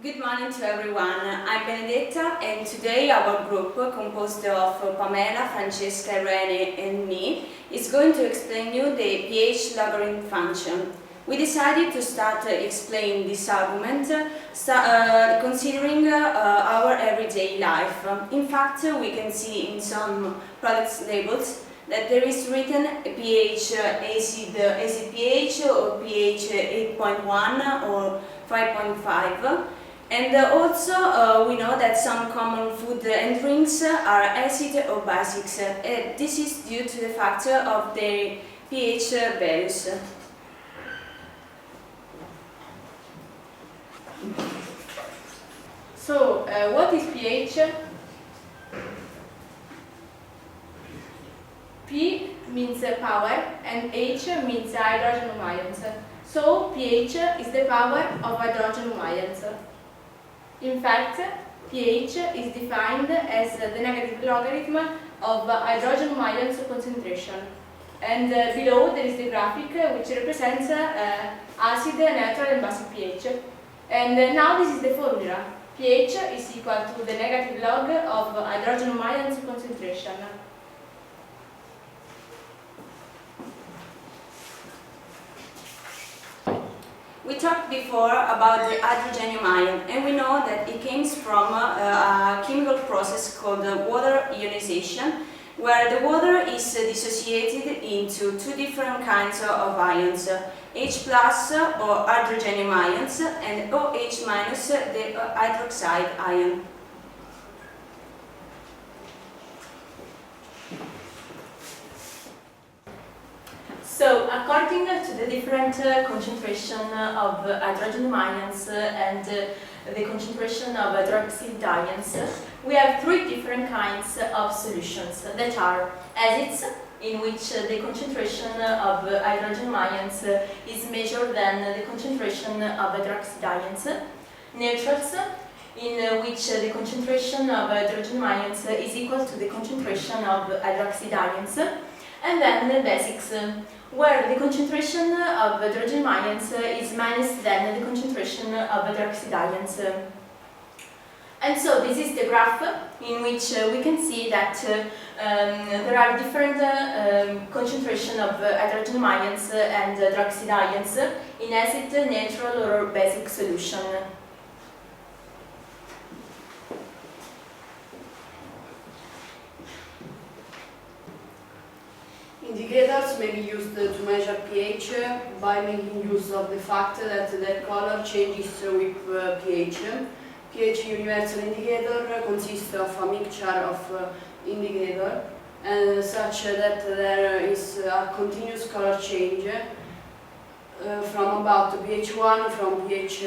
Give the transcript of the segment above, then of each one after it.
Good morning to everyone. I'm Benedetta and today our group, composed of Pamela, Francesca, Irene and me, is going to explain you the pH logarithm function. We decided to start explaining this argument considering our everyday life. In fact, we can see in some products labels that there is written a pH acid pH or pH 8.1 or 5.5. And also we know that some common food and drinks are acid or basics. This is due to the factor of their pH values. So, what is pH? P means power and H means hydrogen ions. So, pH is the power of hydrogen ions. In fact, pH is defined as the negative logarithm of hydrogen ions concentration. And below there is the graphic which represents acid, neutral and basic pH. And now this is the formula. pH is equal to the negative log of hydrogen ions concentration. We talked before about the hydrogenium ion, and we know that it comes from a chemical process called water ionization, where the water is dissociated into two different kinds of ions, H plus or hydrogenium ions and OH minus, the hydroxide ion. So, according to the different concentration of hydrogen ions and the concentration of hydroxide ions, we have three different kinds of solutions that are acids, in which the concentration of hydrogen ions is measured than the concentration of hydroxide ions, neutrals, in which the concentration of hydrogen ions is equal to the concentration of hydroxide ions, and then the basics, where the concentration of hydrogen ions is minus than the concentration of hydroxide ions. And so this is the graph in which we can see that there are different concentration of hydrogen ions and hydroxide ions in acid, neutral or basic solution. Indicators may be used to measure pH by making use of the fact that their color changes with pH. pH universal indicator consists of a mixture of indicators such that there is a continuous color change from about pH 1 from pH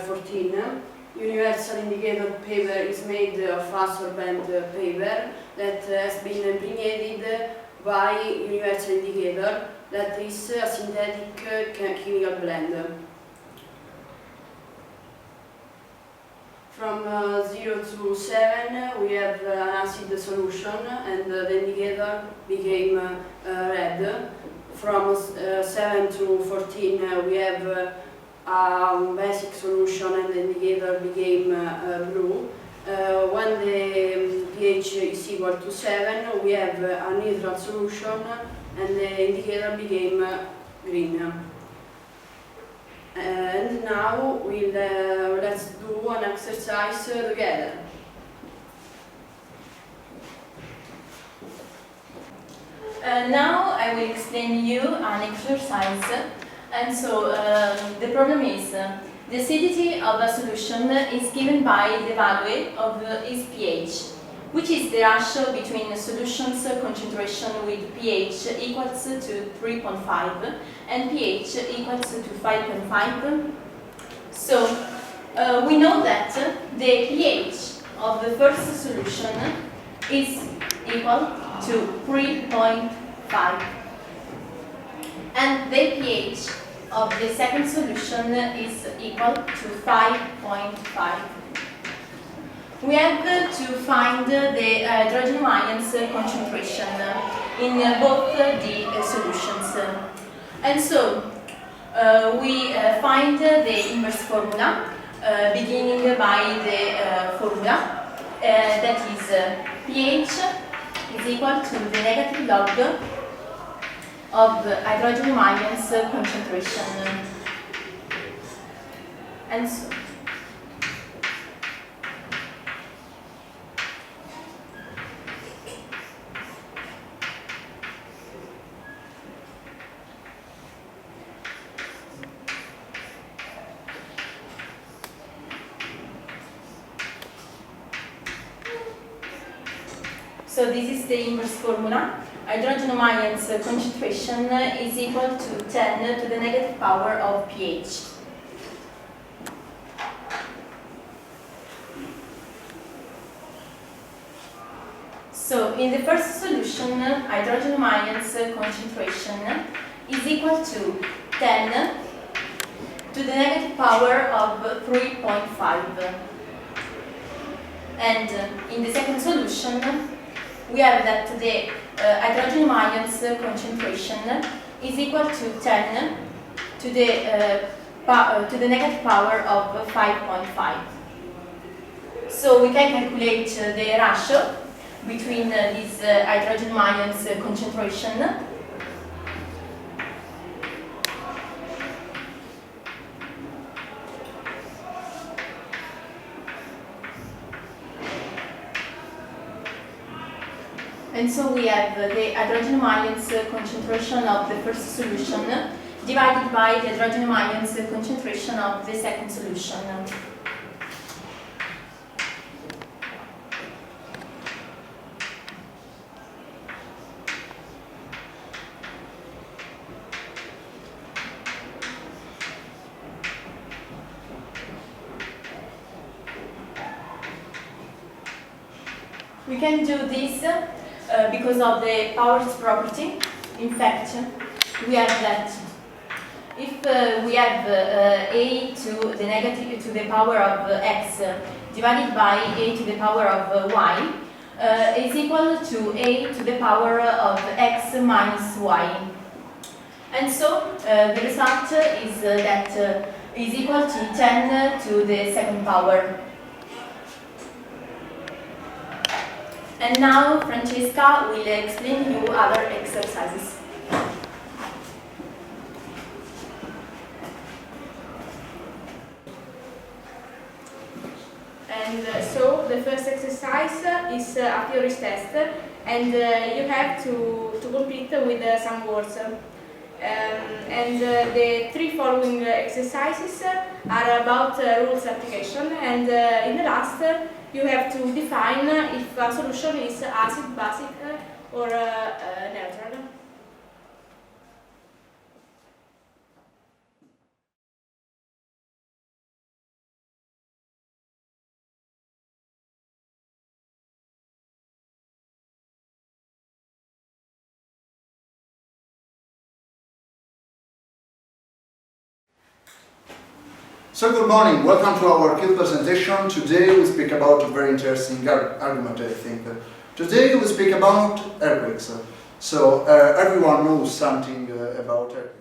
14. Universal indicator paper is made of absorbent paper that has been impregnated by universal indicator, that is a synthetic chemical blend. From 0 to 7 we have an acid solution and the indicator became red. From 7 to 14 we have a basic solution and the indicator became blue. When the pH is equal to 7, we have a neutral solution and the indicator became green. And now let's do an exercise together. Now I will explain you an exercise. And so the problem is the acidity of a solution is given by the value of its pH, which is the ratio between the solution's concentration with pH equals to 3.5 and pH equals to 5.5. So we know that the pH of the first solution is equal to 3.5 and the pH of the second solution is equal to 5.5. We have to find the hydrogen ions concentration in both the solutions. And so we find the inverse formula beginning by the formula, that is pH is equal to the negative log of hydrogen ions concentration. And so So this is the inverse formula. Hydrogen ions concentration is equal to 10 to the negative power of pH. So in the first solution, hydrogen ions concentration is equal to 10 to the negative power of 3.5. And in the second solution, we have that the hydrogen ions concentration is equal to 10 to the negative power of 5.5. So we can calculate the ratio between these hydrogen ions concentration. And so we have the hydrogen ions concentration of the first solution divided by the hydrogen ions concentration of the second solution. We can do this because of the powers property. In fact, we have that if we have a to the negative to the power of x divided by a to the power of y is equal to a to the power of x minus y. And so the result is that is equal to 10 to the second power. And now Francesca will explain you other exercises. And so the first exercise is a theory test, and you have to complete with some words. And the three following exercises are about rules application, and in the last you have to define if a solution is acid, basic or neutral. So good morning, welcome to our CLIL presentation. Today we speak about a very interesting argument, I think. Today we speak about earthquakes. So everyone knows something about earthquakes.